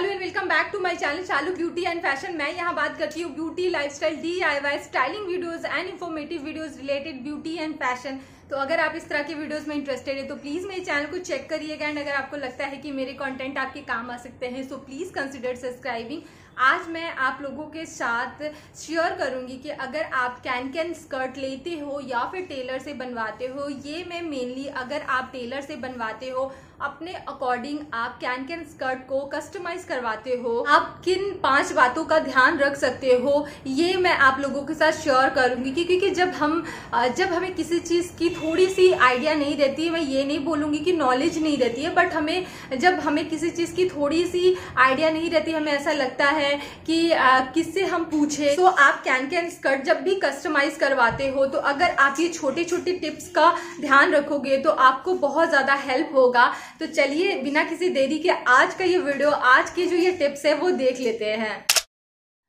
चालू and welcome back to my channel चालू beauty and fashion. मैं यहाँ बात करती हूँ beauty, lifestyle, DIY, styling videos and informative videos related beauty and fashion. तो अगर आप इस तरह के वीडियोस में इंटरेस्टेड है तो प्लीज मेरे चैनल को चेक करिएगा एंड अगर आपको लगता है कि मेरे कंटेंट आपके काम आ सकते हैं सो प्लीज कंसिडर सब्सक्राइबिंग। आज मैं आप लोगों के साथ शेयर करूंगी कि अगर आप कैन स्कर्ट लेते हो या फिर टेलर से बनवाते हो, ये मैं मेनली अगर आप टेलर से बनवाते हो अपने अकॉर्डिंग आप कैन स्कर्ट को कस्टमाइज करवाते हो, आप किन 5 बातों का ध्यान रख सकते हो, ये मैं आप लोगों के साथ शेयर करूंगी। क्योंकि जब हमें किसी चीज की थोड़ी सी आइडिया नहीं रहती है, मैं ये नहीं बोलूंगी कि नॉलेज नहीं रहती है, बट जब हमें किसी चीज की थोड़ी सी आइडिया नहीं रहती, हमें ऐसा लगता है कि किससे हम पूछे। तो आप कैन स्कर्ट जब भी कस्टमाइज करवाते हो तो अगर आप ये छोटे छोटे टिप्स का ध्यान रखोगे तो आपको बहुत ज्यादा हेल्प होगा। तो चलिए बिना किसी देरी के आज का ये वीडियो, आज की जो ये टिप्स है वो देख लेते हैं।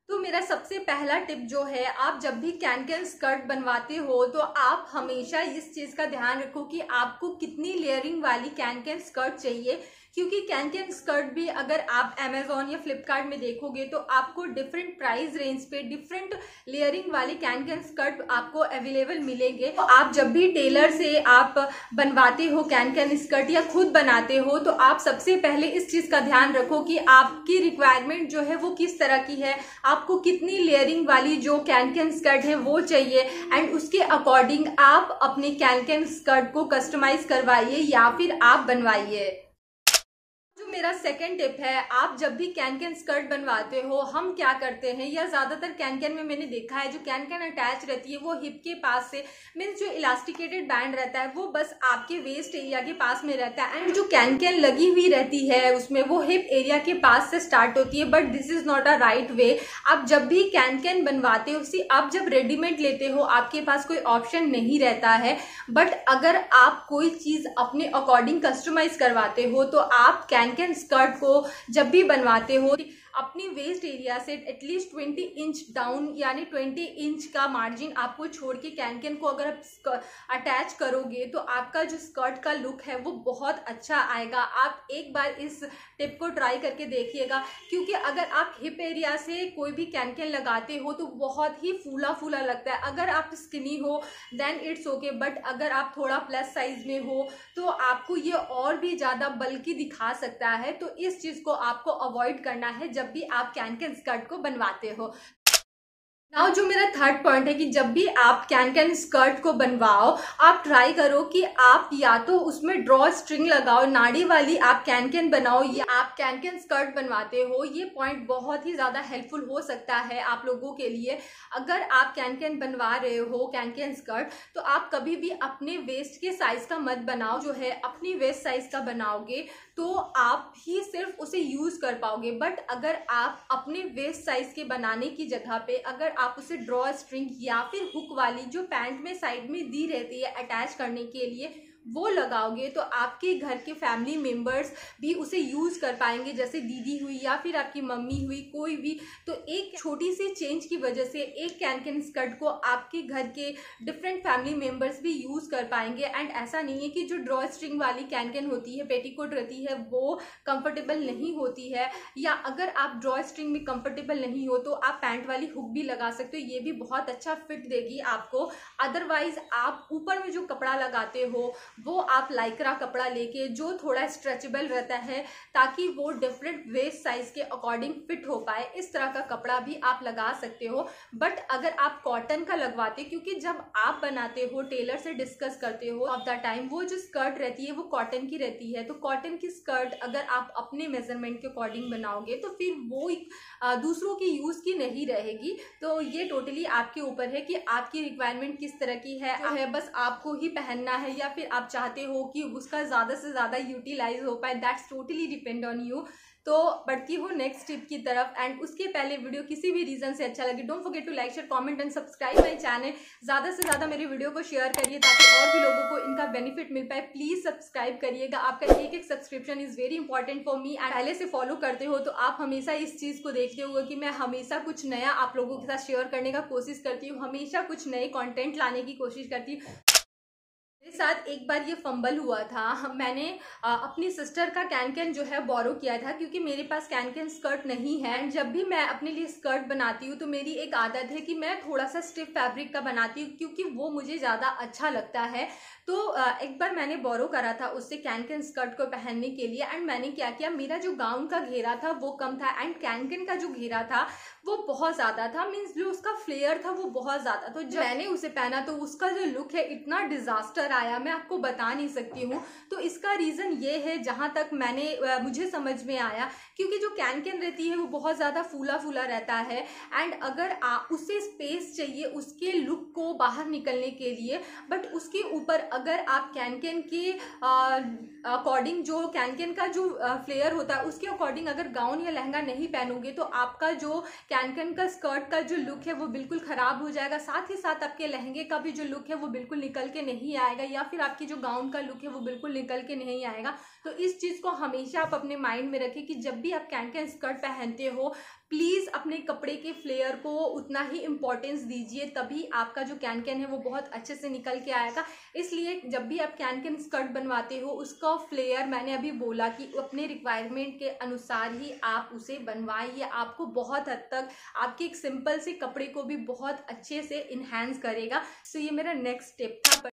तो मेरा सबसे पहला टिप जो है, आप जब भी कैन स्कर्ट बनवाते हो तो आप हमेशा इस चीज का ध्यान रखो कि आपको कितनी लेयरिंग वाली कैन स्कर्ट चाहिए। क्योंकि कैन स्कर्ट भी अगर आप अमेजोन या फ्लिपकार्ट में देखोगे तो आपको डिफरेंट प्राइस रेंज पे डिफरेंट लेयरिंग वाले कैन स्कर्ट आपको अवेलेबल मिलेंगे। तो आप जब भी टेलर से आप बनवाते हो कैन स्कर्ट या खुद बनाते हो तो आप सबसे पहले इस चीज का ध्यान रखो कि आपकी रिक्वायरमेंट जो है वो किस तरह की है, आपको कितनी लेयरिंग वाली जो कैन स्कर्ट है वो चाहिए एंड उसके अकॉर्डिंग आप अपने कैन स्कर्ट को कस्टमाइज करवाइए या फिर आप बनवाइए। मेरा सेकंड टिप है, आप जब भी कैन स्कर्ट बनवाते हो, हम क्या करते हैं या ज्यादातर कैन में मैंने देखा है जो कैन अटैच रहती है वो हिप के पास से, मीन्स जो इलास्टिकेटेड बैंड रहता है वो बस आपके वेस्ट एरिया के पास में रहता है एंड जो कैन लगी हुई रहती है उसमें वो हिप एरिया के पास से स्टार्ट होती है। But this is not a right way. आप जब भी कैन बनवाते हो, आप जब रेडीमेड लेते हो आपके पास कोई ऑप्शन नहीं रहता है, बट अगर आप कोई चीज अपने अकॉर्डिंग कस्टमाइज करवाते हो तो आप कैन स्कर्ट को जब भी बनवाते हो अपनी वेस्ट एरिया से एटलीस्ट 20 इंच डाउन यानी 20 इंच का मार्जिन आपको छोड़ के कैन को अगर आप अटैच करोगे तो आपका जो स्कर्ट का लुक है वो बहुत अच्छा आएगा। आप एक बार इस टिप को ट्राई करके देखिएगा। क्योंकि अगर आप हिप एरिया से कोई भी कैन लगाते हो तो बहुत ही फूला फूला लगता है। अगर आप स्किनी हो देन इट्स ओके, बट अगर आप थोड़ा प्लस साइज में हो तो आपको ये और भी ज्यादा बल्कि दिखा सकता है। तो इस चीज को आपको अवॉइड करना है जब भी आप कैन स्कर्ट को बनवाते हो। नाउ जो मेरा थर्ड पॉइंट है कि जब भी आप कैन स्कर्ट को बनवाओ आप ट्राई करो कि आप या तो उसमें ड्रॉ स्ट्रिंग लगाओ, नाड़ी वाली आप कैन बनाओ, या आप कैन स्कर्ट बनवाते हो। ये पॉइंट बहुत ही ज्यादा हेल्पफुल हो सकता है आप लोगों के लिए। अगर आप कैन बनवा रहे हो कैन स्कर्ट तो आप कभी भी अपने वेस्ट के साइज का मत बनाओ। जो है अपनी वेस्ट साइज का बनाओगे तो आप ही सिर्फ उसे यूज कर पाओगे। बट अगर आप अपने वेस्ट साइज के बनाने की जगह पे अगर आप उसे ड्रॉ स्ट्रिंग या फिर हुक वाली जो पैंट में साइड में दी रहती है अटैच करने के लिए वो लगाओगे तो आपके घर के फैमिली मेंबर्स भी उसे यूज कर पाएंगे, जैसे दीदी हुई या फिर आपकी मम्मी हुई, कोई भी। तो एक छोटी सी चेंज की वजह से एक कैन स्कर्ट को आपके घर के डिफरेंट फैमिली मेंबर्स भी यूज कर पाएंगे। एंड ऐसा नहीं है कि जो ड्रॉ स्ट्रिंग वाली कैन होती है, पेटीकोट रहती है, वो कंफर्टेबल नहीं होती है, या अगर आप ड्रॉ स्ट्रिंग में कंफर्टेबल नहीं हो तो आप पैंट वाली हुक भी लगा सकते हो, ये भी बहुत अच्छा फिट देगी आपको। अदरवाइज आप ऊपर में जो कपड़ा लगाते हो वो आप लाइक्रा कपड़ा लेके जो थोड़ा स्ट्रेचेबल रहता है ताकि वो डिफरेंट वेस्ट साइज के अकॉर्डिंग फिट हो पाए, इस तरह का कपड़ा भी आप लगा सकते हो। बट अगर आप कॉटन का लगवाते, क्योंकि जब आप बनाते हो टेलर से डिस्कस करते हो ऑफ द टाइम, वो जो स्कर्ट रहती है वो कॉटन की रहती है। तो कॉटन की स्कर्ट अगर आप अपने मेजरमेंट के अकॉर्डिंग बनाओगे तो फिर वो दूसरों की यूज की नहीं रहेगी। तो ये टोटली आपके ऊपर है कि आपकी रिक्वायरमेंट किस तरह की है, बस आपको ही पहनना है या फिर आप चाहते हो कि उसका ज्यादा से ज्यादा यूटिलाइज हो पाए, that's totally depend on you. तो बढ़ती हूँ नेक्स्ट टिप की तरफ। एंड उसके पहले वीडियो किसी भी रीजन से अच्छा लगे don't forget to like, share, comment and subscribe my channel. ज्यादा से ज्यादा मेरे वीडियो को शेयर करिए ताकि और भी लोगों को इनका बेनिफिट मिल पाए। प्लीज सब्सक्राइब करिएगा, आपका एक subscription is very important for me. And पहले से फॉलो करते हो तो आप हमेशा इस चीज को देखते हो कि मैं हमेशा कुछ नया आप लोगों के साथ शेयर करने का कोशिश करती हूँ, हमेशा कुछ नए कॉन्टेंट लाने की कोशिश करती हूँ। साथ एक बार ये फंबल हुआ था। मैंने अपनी सिस्टर का कैन जो है बोरो किया था, क्योंकि मेरे पास कैन स्कर्ट नहीं है। एंड जब भी मैं अपने लिए स्कर्ट बनाती हूँ तो मेरी एक आदत है कि मैं थोड़ा सा स्टिफ फैब्रिक का बनाती हूँ, क्योंकि वो मुझे ज़्यादा अच्छा लगता है। तो एक बार मैंने बोरो करा था उससे कैन स्कर्ट को पहनने के लिए। एंड मैंने क्या किया, मेरा जो गाउन का घेरा था वो कम था एंड कैन का जो घेरा था वो बहुत ज़्यादा था, मीन्स जो उसका फ्लेयर था वो बहुत ज़्यादा। तो जब मैंने उसे पहना तो उसका जो लुक है इतना डिजास्टर आया, मैं आपको बता नहीं सकती हूँ। तो इसका रीज़न ये है, जहाँ तक मुझे समझ में आया, क्योंकि जो कैन रहती है वो बहुत ज़्यादा फूला फूला रहता है। एंड अगर उसे स्पेस चाहिए उसके लुक को बाहर निकलने के लिए, बट उसके ऊपर अगर आप कैन के अकॉर्डिंग, जो कैन का जो फ्लेयर होता है उसके अकॉर्डिंग अगर गाउन या लहंगा नहीं पहनोगे तो आपका जो कैन का स्कर्ट का जो लुक है वो बिल्कुल खराब हो जाएगा। साथ ही साथ आपके लहंगे का भी जो लुक है वो बिल्कुल निकल के नहीं आएगा, या फिर आपकी जो गाउन का लुक है वो बिल्कुल निकल के नहीं आएगा। तो इस चीज़ को हमेशा आप अपने माइंड में रखें कि जब भी आप कैन स्कर्ट पहनते हो, प्लीज़ अपने कपड़े के फ्लेयर को उतना ही इम्पोर्टेंस दीजिए, तभी आपका जो कैन है वो बहुत अच्छे से निकल के आएगा। इसलिए जब भी आप कैन स्कर्ट बनवाते हो उसका फ्लेयर, मैंने अभी बोला कि अपने रिक्वायरमेंट के अनुसार ही आप उसे बनवाइए। आपको बहुत हद तक आपके एक सिंपल से कपड़े को भी बहुत अच्छे से इन्हांस करेगा। तो ये मेरा नेक्स्ट स्टेप था।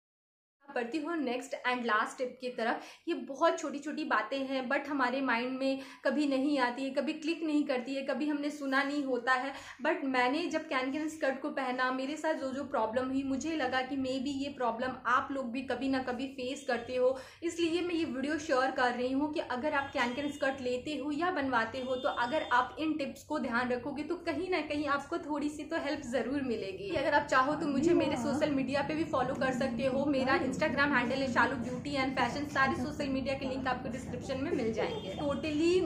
बढ़ती हूँ नेक्स्ट एंड लास्ट स्टेप की तरफ। ये बहुत छोटी छोटी बातें हैं, बट हमारे माइंड में कभी नहीं आती है, कभी क्लिक नहीं करती है, कभी हमने सुना नहीं होता है। बट मैंने जब कैन स्कर्ट को पहना, मेरे साथ जो प्रॉब्लम हुई, मुझे लगा कि मे बी ये प्रॉब्लम आप लोग भी कभी ना कभी फेस करते हो। इसलिए मैं ये वीडियो शेयर कर रही हूँ कि अगर आप कैन स्कर्ट लेते हो या बनवाते हो, तो अगर आप इन टिप्स को ध्यान रखोगे तो कहीं ना कहीं आपको थोड़ी सी तो हेल्प ज़रूर मिलेगी। अगर आप चाहो तो मुझे मेरे सोशल मीडिया पे भी फॉलो कर सकते हो। मेरा इंस्टाग्राम हैंडल है शालू ब्यूटी एंड फैशन। सारे सोशल मीडिया के लिंक आपको डिस्क्रिप्शन में मिल जाएंगे। टोटली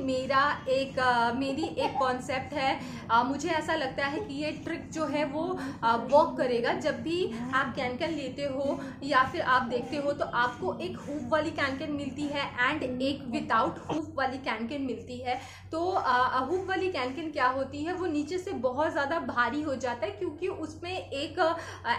मेरी एक कॉन्सेप्ट है। मुझे ऐसा लगता है कि ये ट्रिक जो है वो वर्क करेगा। जब भी आप कैन लेते हो या फिर आप देखते हो तो आपको एक हुप वाली कैन मिलती है एंड एक विदाउट हुप वाली कैन मिलती है। तो हुप वाली कैन क्या होती है, वो नीचे से बहुत ज़्यादा भारी हो जाता है, क्योंकि उसमें एक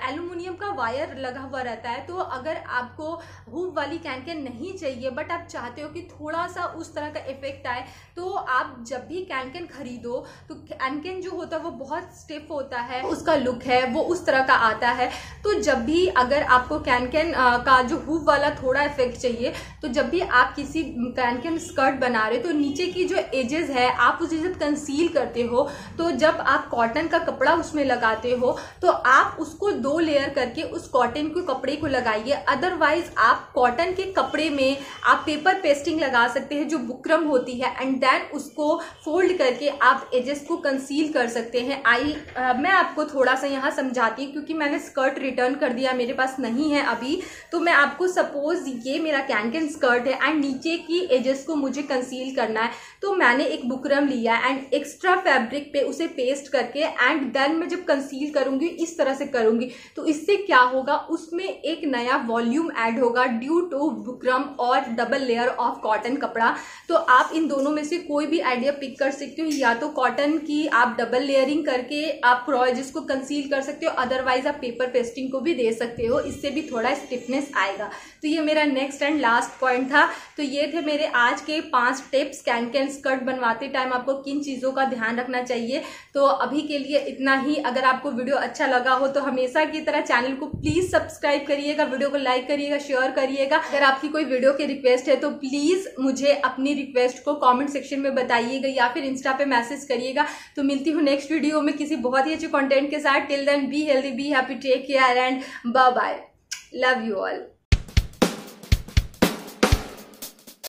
एल्युमिनियम का वायर लगा हुआ रहता है। तो अगर आपको हुप वाली कैन नहीं चाहिए, बट आप चाहते हो कि थोड़ा सा उस तरह का इफेक्ट आए, तो आप जब भी कैन खरीदो तो कैन जो होता है वो बहुत स्टिफ होता है, उसका लुक है वो उस तरह का आता है। तो जब भी अगर आपको कैन का जो हुप वाला थोड़ा इफेक्ट चाहिए, तो जब भी आप किसी कैन स्कर्ट बना रहे हो तो नीचे की जो एजेस है आप उसे जब कंसील करते हो, तो जब आप कॉटन का कपड़ा उसमें लगाते हो तो आप उसको 2 लेयर करके उस कॉटन के कपड़े को लगाइए। अदरवाइज आप कॉटन के कपड़े में आप पेपर पेस्टिंग लगा सकते हैं जो बुकरम होती है, एंड देन उसको फोल्ड करके आप एजेस को कंसील कर सकते हैं। मैं आपको थोड़ा सा यहाँ समझाती हूँ, क्योंकि मैंने स्कर्ट रिटर्न कर दिया, मेरे पास नहीं है अभी। तो मैं आपको, सपोज ये मेरा कैन स्कर्ट है एंड नीचे की एजेस को मुझे कंसील करना है, तो मैंने एक बुकरम लिया एंड एक्स्ट्रा फैब्रिक पे उसे पेस्ट करके एंड देन मैं जब कंसील करूंगी इस तरह से करूंगी, तो इससे क्या होगा, उसमें एक नया वॉल्यूम ऐड होगा ड्यू टू बुकरम और डबल लेयर ऑफ कॉटन कपड़ा। तो आप इन दोनों में से कोई भी आइडिया पिक कर सकते हो, या तो कॉटन की आप डबल लेयरिंग करके आप रॉ एजेस को कंसील कर सकते हो, अदरवाइज आप पेपर पेस्टिंग को भी दे सकते हो, इससे भी थोड़ा स्टिफनेस आएगा। तो ये मेरा नेक्स्ट एंड लास्ट पॉइंट था। तो ये थे मेरे आज के 5 टिप्स कैन स्कर्ट बनवाते टाइम आपको किन चीजों का ध्यान रखना चाहिए। तो अभी के लिए इतना ही। अगर आपको वीडियो अच्छा लगा हो तो हमेशा की तरह चैनल को प्लीज सब्सक्राइब करिएगा, वीडियो को लाइक करिएगा, शेयर करिएगा। अगर आपकी कोई वीडियो की रिक्वेस्ट है तो प्लीज मुझे अपनी रिक्वेस्ट को कमेंट सेक्शन में बताइएगा या फिर इंस्टा पे मैसेज करिएगा। तो मिलती हूँ नेक्स्ट वीडियो में किसी बहुत ही अच्छे कंटेंट के साथ। Till then be healthy, be happy, take care and bye bye. Love you all.